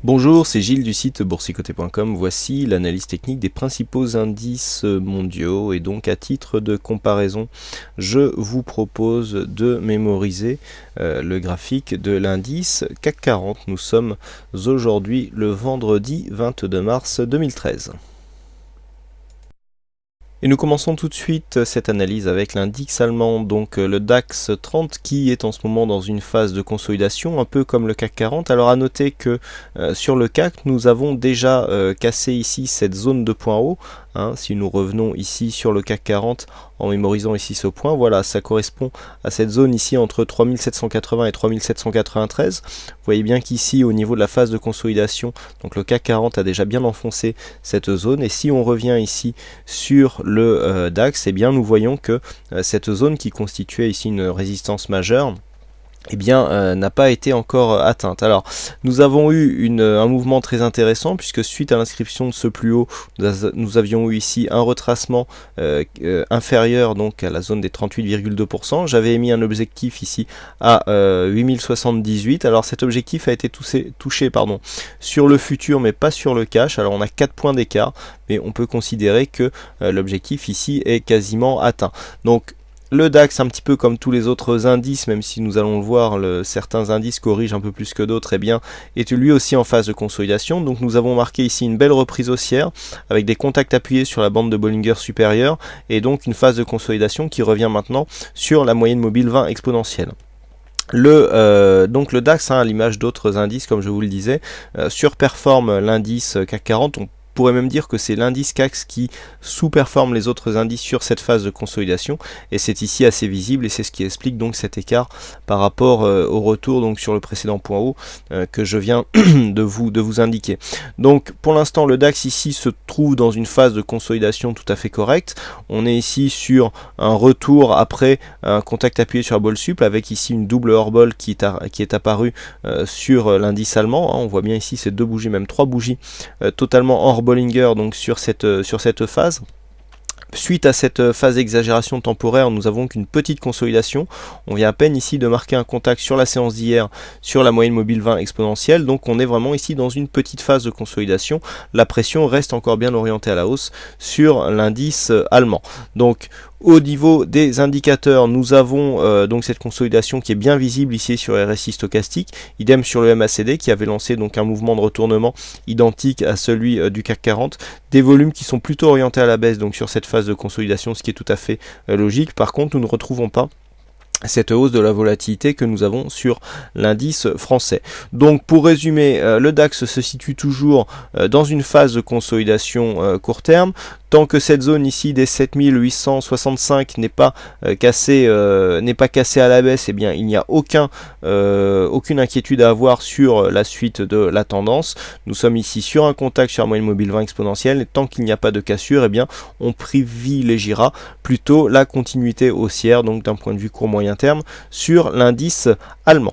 Bonjour, c'est Gilles du site boursicoté.com. Voici l'analyse technique des principaux indices mondiaux et donc à titre de comparaison, je vous propose de mémoriser le graphique de l'indice CAC 40. Nous sommes aujourd'hui le vendredi 22 mars 2013. Et nous commençons tout de suite cette analyse avec l'indice allemand, donc le DAX 30 qui est en ce moment dans une phase de consolidation, un peu comme le CAC 40. Alors à noter que sur le CAC, nous avons déjà cassé ici cette zone de point haut. Si nous revenons ici sur le CAC 40 en mémorisant ici ce point, voilà, ça correspond à cette zone ici entre 3780 et 3793. Vous voyez bien qu'ici au niveau de la phase de consolidation, donc le CAC 40 a déjà bien enfoncé cette zone, et si on revient ici sur le DAX, eh bien nous voyons que cette zone qui constituait ici une résistance majeure, eh bien, n'a pas été encore atteinte. Alors, nous avons eu un mouvement très intéressant, puisque suite à l'inscription de ce plus haut, nous avions eu ici un retracement inférieur donc à la zone des 38,2%. J'avais émis un objectif ici à 8078. Alors, cet objectif a été touché sur le futur, mais pas sur le cash. Alors, on a 4 points d'écart, mais on peut considérer que l'objectif ici est quasiment atteint. Donc, le DAX, un petit peu comme tous les autres indices, même si nous allons le voir, certains indices corrigent un peu plus que d'autres, eh bien, est lui aussi en phase de consolidation. Donc nous avons marqué ici une belle reprise haussière, avec des contacts appuyés sur la bande de Bollinger supérieure, et donc une phase de consolidation qui revient maintenant sur la moyenne mobile 20 exponentielle. Donc le DAX, à l'image d'autres indices, comme je vous le disais, surperforme l'indice CAC 40. On pourrait même dire que c'est l'indice CAC qui sous-performe les autres indices sur cette phase de consolidation, et c'est ici assez visible, et c'est ce qui explique donc cet écart par rapport au retour donc sur le précédent point haut que je viens de vous indiquer. Donc pour l'instant le DAX ici se trouve dans une phase de consolidation tout à fait correcte. On est ici sur un retour après un contact appuyé sur la bolle sup, avec ici une double hors-bol qui est apparue sur l'indice allemand. On voit bien ici ces deux bougies, même trois bougies totalement hors Bollinger donc sur cette phase. Suite à cette phase d'exagération temporaire, nous avons qu'une petite consolidation. On vient à peine ici de marquer un contact sur la séance d'hier sur la moyenne mobile 20 exponentielle. Donc on est vraiment ici dans une petite phase de consolidation. La pression reste encore bien orientée à la hausse sur l'indice allemand. Donc au niveau des indicateurs, nous avons donc cette consolidation qui est bien visible ici sur RSI stochastique, idem sur le MACD qui avait lancé donc un mouvement de retournement identique à celui du CAC 40, des volumes qui sont plutôt orientés à la baisse donc sur cette phase de consolidation, ce qui est tout à fait logique. Par contre, nous ne retrouvons pas cette hausse de la volatilité que nous avons sur l'indice français. Donc pour résumer, le DAX se situe toujours dans une phase de consolidation court terme. Tant que cette zone ici des 7865 n'est pas cassée à la baisse, eh bien il n'y a aucune inquiétude à avoir sur la suite de la tendance. Nous sommes ici sur un contact sur la moyenne mobile 20 exponentielle, et tant qu'il n'y a pas de cassure, eh bien on privilégiera plutôt la continuité haussière, donc d'un point de vue court moyen terme, sur l'indice allemand.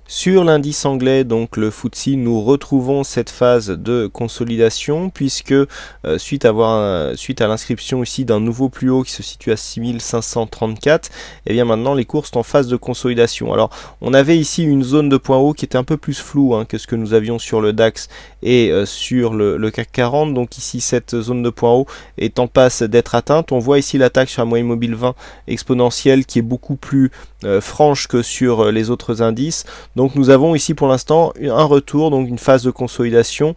Sur l'indice anglais, donc le FTSE, nous retrouvons cette phase de consolidation, puisque suite à l'inscription ici d'un nouveau plus haut qui se situe à 6534, et bien maintenant les cours sont en phase de consolidation. Alors on avait ici une zone de point haut qui était un peu plus floue que ce que nous avions sur le DAX et sur le CAC 40. Donc ici cette zone de point haut est en passe d'être atteinte. On voit ici l'attaque sur la moyenne mobile 20 exponentielle qui est beaucoup plus franche que sur les autres indices. Donc nous avons ici pour l'instant un retour, donc une phase de consolidation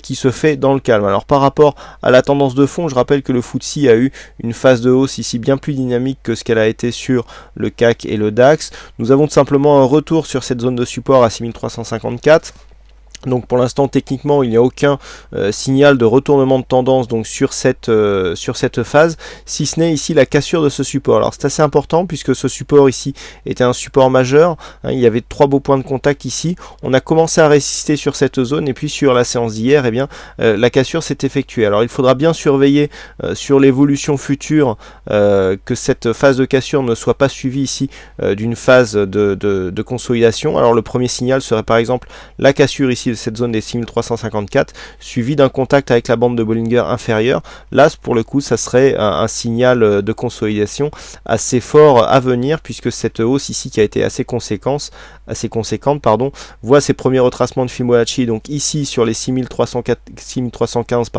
qui se fait dans le calme. Alors par rapport à la tendance de fond, je rappelle que le FTSE a eu une phase de hausse ici bien plus dynamique que ce qu'elle a été sur le CAC et le DAX. Nous avons tout simplement un retour sur cette zone de support à 6354. Donc pour l'instant techniquement il n'y a aucun signal de retournement de tendance donc sur cette phase, si ce n'est ici la cassure de ce support. Alors c'est assez important puisque ce support ici était un support majeur, il y avait 3 beaux points de contact ici. On a commencé à résister sur cette zone, et puis sur la séance d'hier, eh bien la cassure s'est effectuée. Alors il faudra bien surveiller sur l'évolution future que cette phase de cassure ne soit pas suivie ici d'une phase de consolidation. Alors le premier signal serait par exemple la cassure ici de cette zone des 6354, suivi d'un contact avec la bande de Bollinger inférieure. Là, pour le coup, ça serait un signal de consolidation assez fort à venir, puisque cette hausse ici qui a été assez conséquente, voit ses premiers retracements de Fibonacci, donc ici sur les 6315,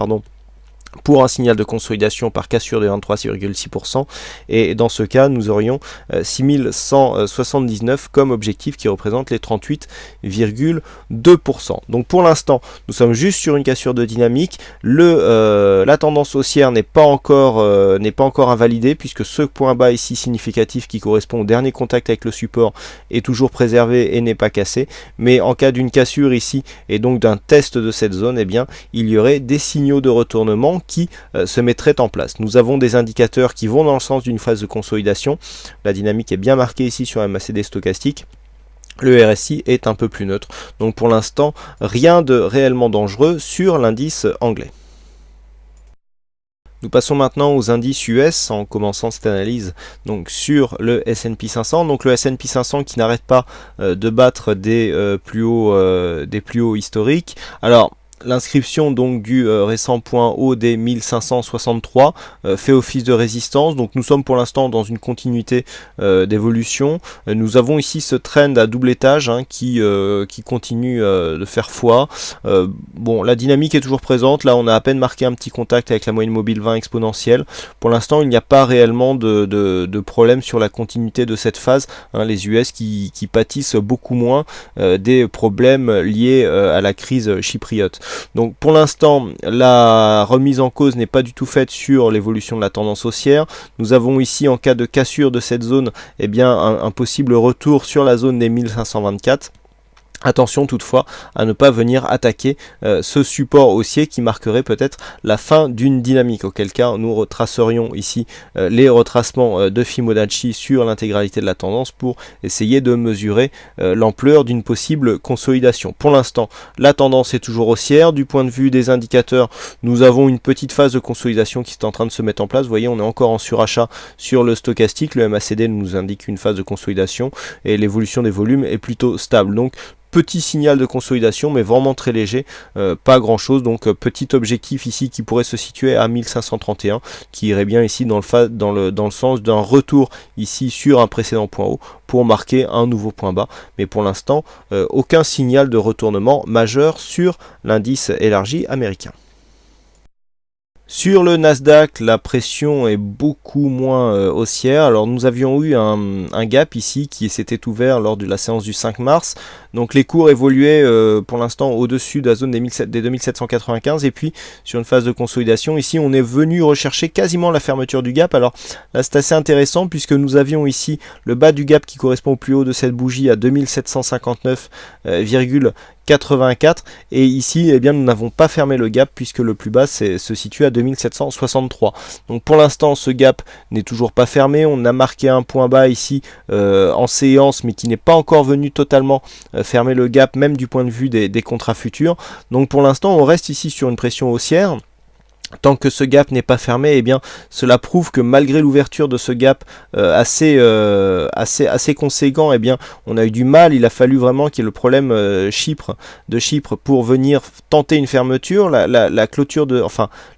pour un signal de consolidation par cassure de 23,6%, et dans ce cas nous aurions 6179 comme objectif qui représente les 38,2%. Donc pour l'instant nous sommes juste sur une cassure de dynamique, la tendance haussière n'est pas encore invalidée, puisque ce point bas ici significatif qui correspond au dernier contact avec le support est toujours préservé et n'est pas cassé, mais en cas d'une cassure ici et donc d'un test de cette zone, eh bien il y aurait des signaux de retournement qui se mettraient en place. Nous avons des indicateurs qui vont dans le sens d'une phase de consolidation. La dynamique est bien marquée ici sur un MACD stochastique. Le RSI est un peu plus neutre. Donc pour l'instant, rien de réellement dangereux sur l'indice anglais. Nous passons maintenant aux indices US en commençant cette analyse donc sur le S&P 500. Donc le S&P 500 qui n'arrête pas de battre des plus hauts historiques. Alors l'inscription donc du récent point haut des 1563 fait office de résistance, donc nous sommes pour l'instant dans une continuité d'évolution. Nous avons ici ce trend à double étage qui continue de faire foi. Bon, la dynamique est toujours présente, là on a à peine marqué un petit contact avec la moyenne mobile 20 exponentielle. Pour l'instant il n'y a pas réellement de problème sur la continuité de cette phase, les US qui pâtissent beaucoup moins des problèmes liés à la crise chypriote. Donc pour l'instant, la remise en cause n'est pas du tout faite sur l'évolution de la tendance haussière. Nous avons ici, en cas de cassure de cette zone, eh bien, un possible retour sur la zone des 1524. Attention toutefois à ne pas venir attaquer ce support haussier qui marquerait peut-être la fin d'une dynamique, auquel cas nous retracerions ici les retracements de Fibonacci sur l'intégralité de la tendance pour essayer de mesurer l'ampleur d'une possible consolidation. Pour l'instant, la tendance est toujours haussière. Du point de vue des indicateurs, nous avons une petite phase de consolidation qui est en train de se mettre en place. Vous voyez, on est encore en surachat sur le stochastique. Le MACD nous indique une phase de consolidation et l'évolution des volumes est plutôt stable. Donc petit signal de consolidation, mais vraiment très léger, pas grand chose. Donc petit objectif ici qui pourrait se situer à 1531, qui irait bien ici dans le sens d'un retour ici sur un précédent point haut pour marquer un nouveau point bas. Mais pour l'instant, aucun signal de retournement majeur sur l'indice élargi américain. Sur le Nasdaq, la pression est beaucoup moins haussière. Alors nous avions eu un gap ici qui s'était ouvert lors de la séance du 5 mars. Donc les cours évoluaient pour l'instant au-dessus de la zone des 2795, et puis sur une phase de consolidation, ici on est venu rechercher quasiment la fermeture du gap. Alors là c'est assez intéressant puisque nous avions ici le bas du gap qui correspond au plus haut de cette bougie à 2759,84, et ici eh bien nous n'avons pas fermé le gap puisque le plus bas se situe à 2763. Donc pour l'instant ce gap n'est toujours pas fermé. On a marqué un point bas ici en séance, mais qui n'est pas encore venu totalement fermer le gap, même du point de vue des contrats futurs. Donc pour l'instant on reste ici sur une pression haussière. Tant que ce gap n'est pas fermé, eh bien, cela prouve que malgré l'ouverture de ce gap assez conséquent, eh bien, on a eu du mal. Il a fallu vraiment qu'il y ait le problème de Chypre pour venir tenter une fermeture. La clôture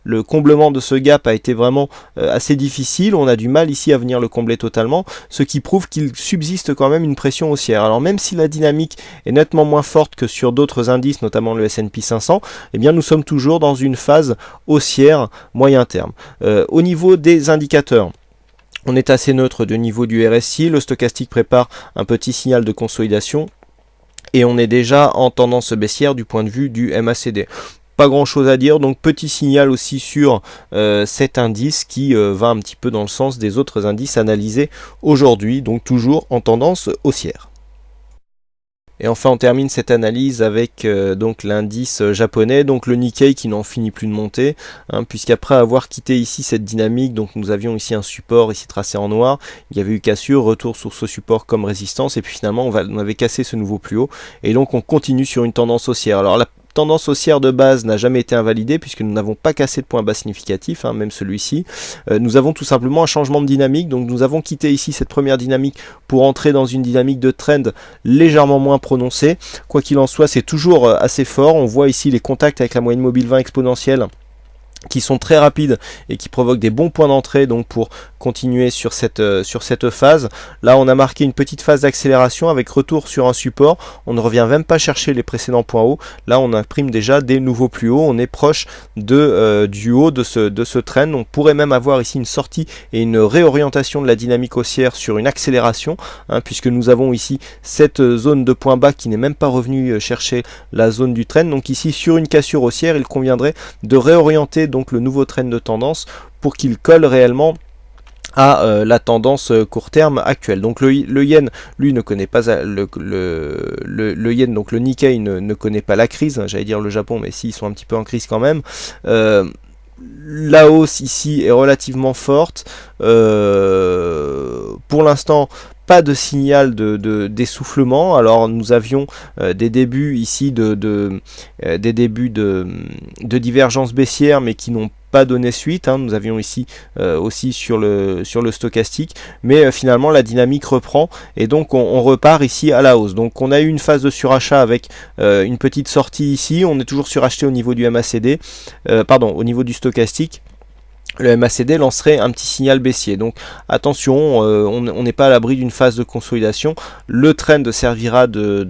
le comblement de ce gap a été vraiment assez difficile. On a du mal ici à venir le combler totalement, ce qui prouve qu'il subsiste quand même une pression haussière. Alors même si la dynamique est nettement moins forte que sur d'autres indices, notamment le S&P 500, eh bien, nous sommes toujours dans une phase haussière moyen terme. Au niveau des indicateurs, on est assez neutre de niveau du RSI. Le stochastique prépare un petit signal de consolidation et on est déjà en tendance baissière du point de vue du MACD. Pas grand chose à dire, donc petit signal aussi sur cet indice qui va un petit peu dans le sens des autres indices analysés aujourd'hui, donc toujours en tendance haussière. Et enfin on termine cette analyse avec donc l'indice japonais, donc le Nikkei qui n'en finit plus de monter, puisqu'après avoir quitté ici cette dynamique, donc nous avions ici un support ici tracé en noir, il y avait eu cassure, retour sur ce support comme résistance, et puis finalement on avait cassé ce nouveau plus haut, et donc on continue sur une tendance haussière. Alors tendance haussière de base n'a jamais été invalidée puisque nous n'avons pas cassé de point bas significatif, hein, même celui-ci. Nous avons tout simplement un changement de dynamique, donc nous avons quitté ici cette première dynamique pour entrer dans une dynamique de trend légèrement moins prononcée. Quoi qu'il en soit, c'est toujours assez fort. On voit ici les contacts avec la moyenne mobile 20 exponentielle qui sont très rapides et qui provoquent des bons points d'entrée donc pour continuer sur cette phase. Là on a marqué une petite phase d'accélération avec retour sur un support, on ne revient même pas chercher les précédents points hauts, là on imprime déjà des nouveaux plus hauts, on est proche du haut de ce trend. On pourrait même avoir ici une sortie et une réorientation de la dynamique haussière sur une accélération, hein, puisque nous avons ici cette zone de points bas qui n'est même pas revenue chercher la zone du trend. Donc ici sur une cassure haussière il conviendrait de réorienter donc le nouveau trend de tendance pour qu'il colle réellement à la tendance court terme actuelle. Donc le yen, lui, ne connaît pas le yen, donc le Nikkei ne connaît pas la crise, hein, j'allais dire le Japon, mais si, ils sont un petit peu en crise quand même. La hausse ici est relativement forte. Pour l'instant, pas de signal d'essoufflement. Alors nous avions des débuts ici de divergence baissière, mais qui n'ont pas donné suite, hein. Nous avions ici aussi sur le stochastique, mais finalement la dynamique reprend et donc on repart ici à la hausse. Donc on a eu une phase de surachat avec une petite sortie ici, on est toujours suracheté au niveau du MACD, au niveau du stochastique. Le MACD lancerait un petit signal baissier, donc attention, on n'est pas à l'abri d'une phase de consolidation. Le trend servira de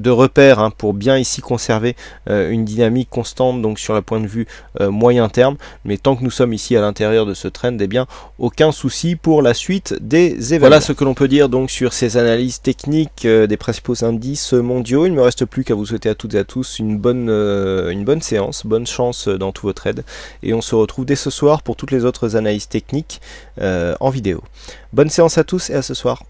repère, hein, pour bien ici conserver une dynamique constante donc sur le point de vue moyen terme, mais tant que nous sommes ici à l'intérieur de ce trend, eh bien aucun souci pour la suite des événements. Voilà ce que l'on peut dire donc sur ces analyses techniques des principaux indices mondiaux. Il ne me reste plus qu'à vous souhaiter à toutes et à tous une bonne séance, bonne chance dans tous vos trades, et on se retrouve dès ce soir pour toutes les autres analyses techniques en vidéo. Bonne séance à tous et à ce soir.